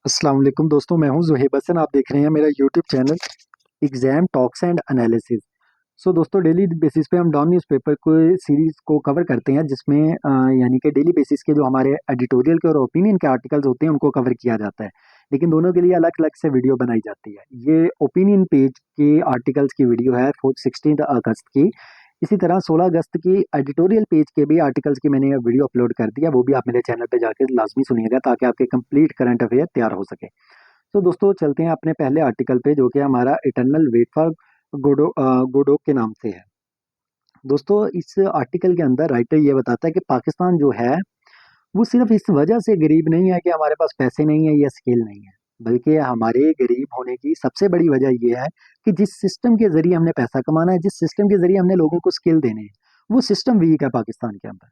अस्सलाम वालेकुम दोस्तों, मैं हूं ज़ुहैब हसन। आप देख रहे हैं मेरा YouTube channel exam talks and analysis. So दोस्तों, डेली बेसिस पे हम डॉन न्यूज़पेपर को सीरीज़ को कवर करते हैं, जिसमें यानी कि डेली बेसिस के जो हमारे एडिटोरियल के और ओपिनियन के आर्टिकल्स होते हैं उनको कवर किया जाता है। लेकिन दोनों के लिए अलग अलग से वीडियो बनाई जाती है। ये ओपिनियन पेज के आर्टिकल्स की वीडियो है 16 अगस्त की। इसी तरह 16 अगस्त की एडिटोरियल पेज के भी आर्टिकल्स की मैंने वीडियो अपलोड कर दिया, वो भी आप मेरे चैनल पे जाके लाजमी सुनिएगा ताकि आपके कंप्लीट करंट अफेयर तैयार हो सके। तो दोस्तों, चलते हैं अपने पहले आर्टिकल पे, जो कि हमारा इटर्नल वेट फॉर गोडोक के नाम से है। दोस्तों, इस आर्टिकल के अंदर राइटर ये बताता है कि पाकिस्तान जो है वो सिर्फ इस वजह से गरीब नहीं है कि हमारे पास पैसे नहीं है या स्किल नहीं है, बल्कि हमारे गरीब होने की सबसे बड़ी वजह ये है कि जिस सिस्टम के जरिए हमने पैसा कमाना है, जिस सिस्टम के जरिए हमने लोगों को स्किल देने हैं, वो सिस्टम वीक है पाकिस्तान के अंदर।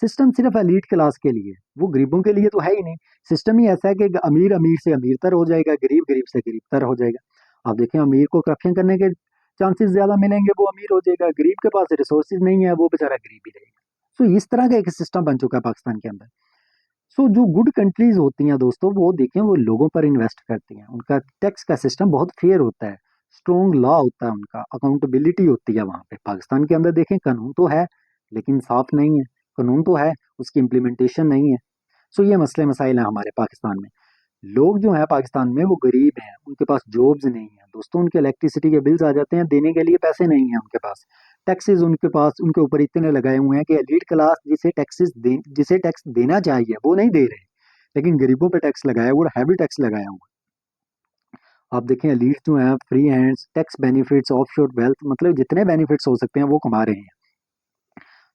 सिस्टम सिर्फ एलीट क्लास के लिए, वो गरीबों के लिए तो है ही नहीं। सिस्टम ही ऐसा है कि अमीर अमीर से अमीरतर हो जाएगा, गरीब गरीब से गरीबतर हो जाएगा। आप देखें, अमीर को करप्शन करने के चांसेस ज्यादा मिलेंगे, वो अमीर हो जाएगा। गरीब के पास रिसोर्सेज नहीं है, वो बेचारा गरीब ही रहेगा। सो इस तरह का एक सिस्टम बन चुका है पाकिस्तान के अंदर। सो जो गुड कंट्रीज होती हैं दोस्तों, वो देखें वो लोगों पर इन्वेस्ट करती हैं। उनका टैक्स का सिस्टम बहुत फेयर होता है, स्ट्रॉन्ग लॉ होता है, उनका अकाउंटेबिलिटी होती है वहां पे। पाकिस्तान के अंदर देखें, कानून तो है लेकिन साफ नहीं है। कानून तो है, उसकी इम्प्लीमेंटेशन नहीं है। सो ये मसले मसाइल हैं हमारे पाकिस्तान में। लोग जो हैं पाकिस्तान में वो गरीब हैं, उनके पास जॉब्स नहीं है दोस्तों। उनके इलेक्ट्रिसिटी के बिल्स आ जाते हैं, देने के लिए पैसे नहीं है उनके पास। टैक्सेस उनके पास, उनके ऊपर इतने लगाए हुए हैं कि एलीट क्लास जिसे टैक्स देना चाहिए वो नहीं दे रहे। लेकिन गरीबों पे टैक्स लगाया हुआ, हैवी टैक्स लगाया हुआ। आप देखें, एलीट जो है free hands, tax benefits, offshore wealth, मतलब जितने बेनिफिट्स हो सकते हैं वो कमा रहे हैं।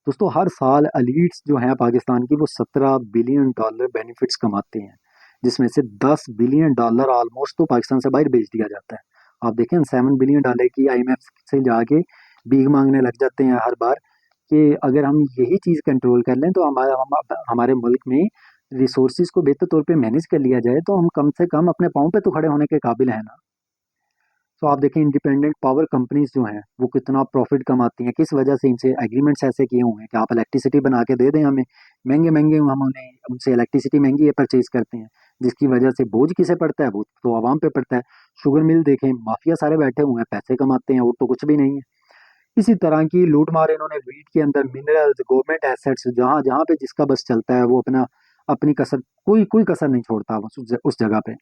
दोस्तों, हर साल एलीट्स जो हैं पाकिस्तान की वो $17 बिलियन बेनिफिट्स कमाते हैं, जिसमें से $10 बिलियन ऑलमोस्ट तो पाकिस्तान से बाहर भेज दिया जाता है। आप देखें, $7 बिलियन की आईएमएफ से जाके भीख मांगने लग जाते हैं हर बार कि अगर हम यही चीज़ कंट्रोल कर लें तो हमारे मुल्क में रिसोर्सिस को बेहतर तौर पे मैनेज कर लिया जाए तो हम कम से कम अपने पाँव पे तो खड़े होने के काबिल हैं ना। तो आप देखें, इंडिपेंडेंट पावर कंपनीज जो हैं वो कितना प्रॉफिट कमाती हैं, किस वजह से इनसे एग्रीमेंट्स ऐसे किए हुए हैं कि आप इलेक्ट्रिसिटी बना के दे दें हमें, महंगे महंगे हम उन्हें उनसे इलेक्ट्रिसिटी महंगी है परचेज करते हैं, जिसकी वजह से बोझ किसे पड़ता है, वो तो आवाम पे पड़ता है। शुगर मिल देखें, माफिया सारे बैठे हुए हैं, पैसे कमाते हैं और तो कुछ भी नहीं है। इसी तरह की लूट मार इन्होंने वीट के अंदर, मिनरल्स, गवर्नमेंट एसेट्स, जहां जहां पे जिसका बस चलता है वो अपना अपनी कसर, कोई कोई कसर नहीं छोड़ता उस जगह पे।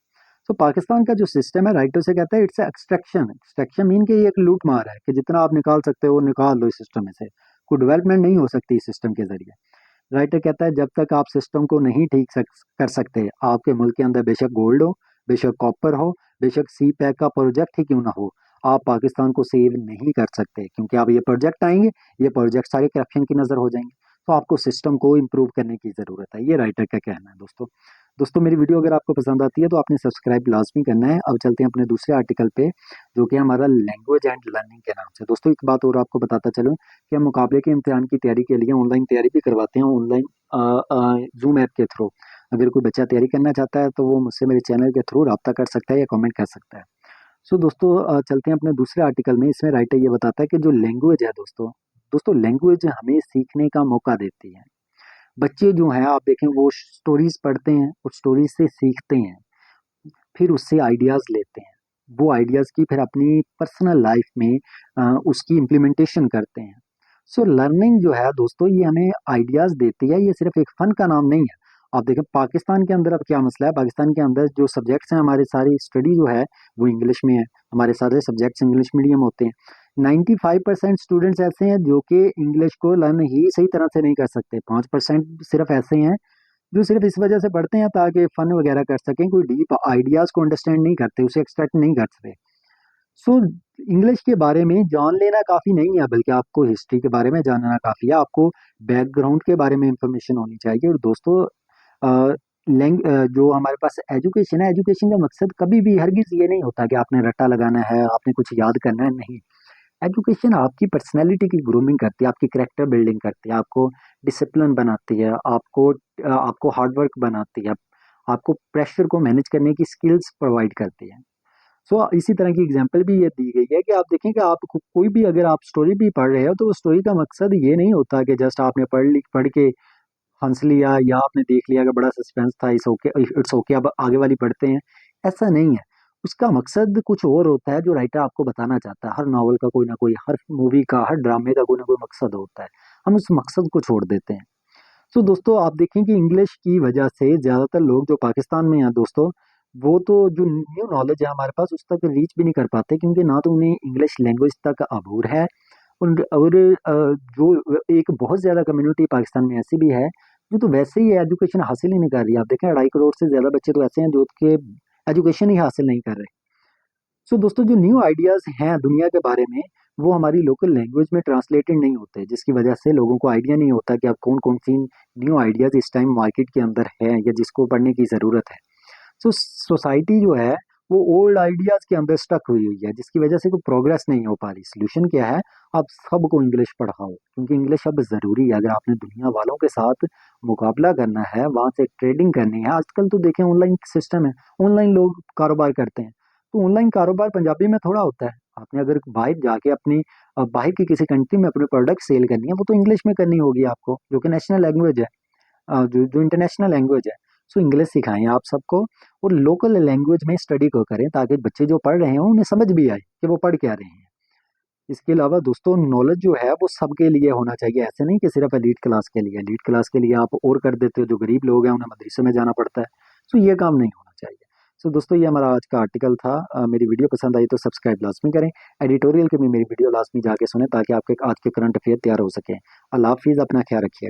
तो पाकिस्तान का जो सिस्टम है, राइटर से कहता है इट्स एक्सट्रैक्शन। एक्सट्रैक्शन मीन के ये एक लूट मार है कि जितना आप निकाल सकते हो निकाल लो इस सिस्टम में से। कोई डेवलपमेंट नहीं हो सकती इस सिस्टम के जरिए। राइटर कहता है जब तक आप सिस्टम को नहीं कर सकते, आपके मुल्क के अंदर बेशक गोल्ड हो, बेशक कॉपर हो, बेशक सी पैक का प्रोजेक्ट ही क्यों ना हो, आप पाकिस्तान को सेव नहीं कर सकते। क्योंकि अब ये प्रोजेक्ट आएंगे, ये प्रोजेक्ट सारे करप्शन की नजर हो जाएंगे। तो आपको सिस्टम को इम्प्रूव करने की जरूरत है, ये राइटर का कहना है दोस्तों। दोस्तों, मेरी वीडियो अगर आपको पसंद आती है तो आपने सब्सक्राइब लाजमी करना है। अब चलते हैं अपने दूसरे आर्टिकल पे, जो कि हमारा लैंग्वेज एंड लर्निंग के नाम से। दोस्तों, एक बात और आपको बताता चलूं कि हम मुकाबले के इम्तिहान की तैयारी के लिए ऑनलाइन तैयारी भी करवाते हैं, ऑनलाइन जूम ऐप के थ्रू। अगर कोई बच्चा तैयारी करना चाहता है तो वो मुझसे मेरे चैनल के थ्रू रब्ता कर सकता है या कमेंट कर सकता है। सो दोस्तों, चलते हैं अपने दूसरे आर्टिकल में। इसमें राइटर ये बताता है कि जो लैंग्वेज है दोस्तों, लैंग्वेज हमें सीखने का मौका देती है। बच्चे जो हैं आप देखें, वो स्टोरीज पढ़ते हैं, उस स्टोरीज से सीखते हैं, फिर उससे आइडियाज लेते हैं, वो आइडियाज की फिर अपनी पर्सनल लाइफ में उसकी इम्प्लीमेंटेशन करते हैं। सो लर्निंग जो है दोस्तों, ये हमें आइडियाज देती है, ये सिर्फ एक फन का नाम नहीं है। आप देखें पाकिस्तान के अंदर अब क्या मसला है, पाकिस्तान के अंदर जो सब्जेक्ट्स हैं, हमारे सारी स्टडी जो है वो इंग्लिश में है। हमारे सारे सब्जेक्ट्स इंग्लिश मीडियम होते हैं। 95% स्टूडेंट्स ऐसे हैं जो कि इंग्लिश को लर्न ही सही तरह से नहीं कर सकते। 5% सिर्फ ऐसे हैं जो सिर्फ इस वजह से पढ़ते हैं ताकि फन वगैरह कर सकें, कोई डीप आइडियाज को अंडरस्टैंड नहीं करते, उसे एक्सट्रैक्ट नहीं करते। सो इंग्लिश के बारे में जान लेना काफी नहीं है, बल्कि आपको हिस्ट्री के बारे में जानना काफी है, आपको बैकग्राउंड के बारे में इंफॉर्मेशन होनी चाहिए। और दोस्तों, जो हमारे पास एजुकेशन है, एजुकेशन का मकसद कभी भी हरगिज ये नहीं होता कि आपने रट्टा लगाना है, आपने कुछ याद करना है, नहीं। एजुकेशन आपकी पर्सनैलिटी की ग्रूमिंग करती है, आपकी करेक्टर बिल्डिंग करती है, आपको डिसिप्लिन बनाती है, आपको हार्ड वर्क बनाती है, आपको प्रेशर को मैनेज करने की स्किल्स प्रोवाइड करती है। सो इसी तरह की एग्जांपल भी ये दी गई है कि आप देखें कि आप कोई भी अगर आप स्टोरी भी पढ़ रहे हो तो उस स्टोरी का मकसद ये नहीं होता कि जस्ट आपने पढ़ के हंस लिया या आपने देख लिया कि बड़ा सस्पेंस था, इट्स ओके, अब आगे वाली पढ़ते हैं, ऐसा नहीं है। उसका मकसद कुछ और होता है जो राइटर आपको बताना चाहता है। हर नॉवल का कोई ना कोई, हर मूवी का, हर ड्रामे का कोई ना कोई मकसद होता है। हम उस मकसद को छोड़ देते हैं। तो दोस्तों आप देखें कि इंग्लिश की वजह से ज़्यादातर लोग जो पाकिस्तान में हैं दोस्तों, वो तो जो न्यू नॉलेज है हमारे पास उस तक रीच भी नहीं कर पाते, क्योंकि ना तो उन्हें इंग्लिश लैंग्वेज तक अबूर है। जो एक बहुत ज़्यादा कम्युनिटी पाकिस्तान में ऐसी भी है जो तो वैसे ही एजुकेशन हासिल ही नहीं कर रही। आप देखें 2.5 करोड़ से ज़्यादा बच्चे तो ऐसे हैं जो कि एजुकेशन ही हासिल नहीं कर रहे। सो दोस्तों जो न्यू आइडियाज़ हैं दुनिया के बारे में, वो हमारी लोकल लैंग्वेज में ट्रांसलेटेड नहीं होते, जिसकी वजह से लोगों को आइडिया नहीं होता कि अब कौन कौन सी न्यू आइडियाज़ इस टाइम मार्केट के अंदर है या जिसको पढ़ने की ज़रूरत है। सो सोसाइटी जो है वो ओल्ड आइडियाज़ के अंदर स्टक हुई हुई है, जिसकी वजह से कोई प्रोग्रेस नहीं हो पा रही। सोल्यूशन क्या है? आप सबको इंग्लिश पढ़ाओ, क्योंकि इंग्लिश अब ज़रूरी है अगर आपने दुनिया वालों के साथ मुकाबला करना है, वहाँ से ट्रेडिंग करनी है। आजकल तो देखें ऑनलाइन सिस्टम है, ऑनलाइन लोग कारोबार करते हैं। तो ऑनलाइन कारोबार पंजाबी में थोड़ा होता है। आपने अगर बाहर जाके अपनी बाहर की किसी कंट्री में अपने प्रोडक्ट सेल करनी है, वो तो इंग्लिश में करनी होगी आपको, जो कि नेशनल लैंग्वेज है, जो जो इंटरनेशनल लैंग्वेज है। सो इंग्लिश सिखाएं आप सबको, और लोकल लैंग्वेज में स्टडी को करें ताकि बच्चे जो पढ़ रहे हैं उन्हें समझ भी आए कि वो पढ़ क्या रहे हैं। इसके अलावा दोस्तों नॉलेज जो है वो सबके लिए होना चाहिए, ऐसे नहीं कि सिर्फ एलीट क्लास के लिए। एलीट क्लास के लिए आप और कर देते हो, जो गरीब लोग हैं उन्हें मदरसे में जाना पड़ता है। सो ये काम नहीं होना चाहिए। सो दोस्तों ये हमारा आज का आर्टिकल था। मेरी वीडियो पसंद आई तो सब्सक्राइब लाजमी करें। एडिटोरियल के भी मेरी वीडियो लाजमी जाके सुने ताकि आपके आज के करंट अफेयर तैयार हो सके। अल्लाह हाफिज़, अपना ख्याल रखिएगा।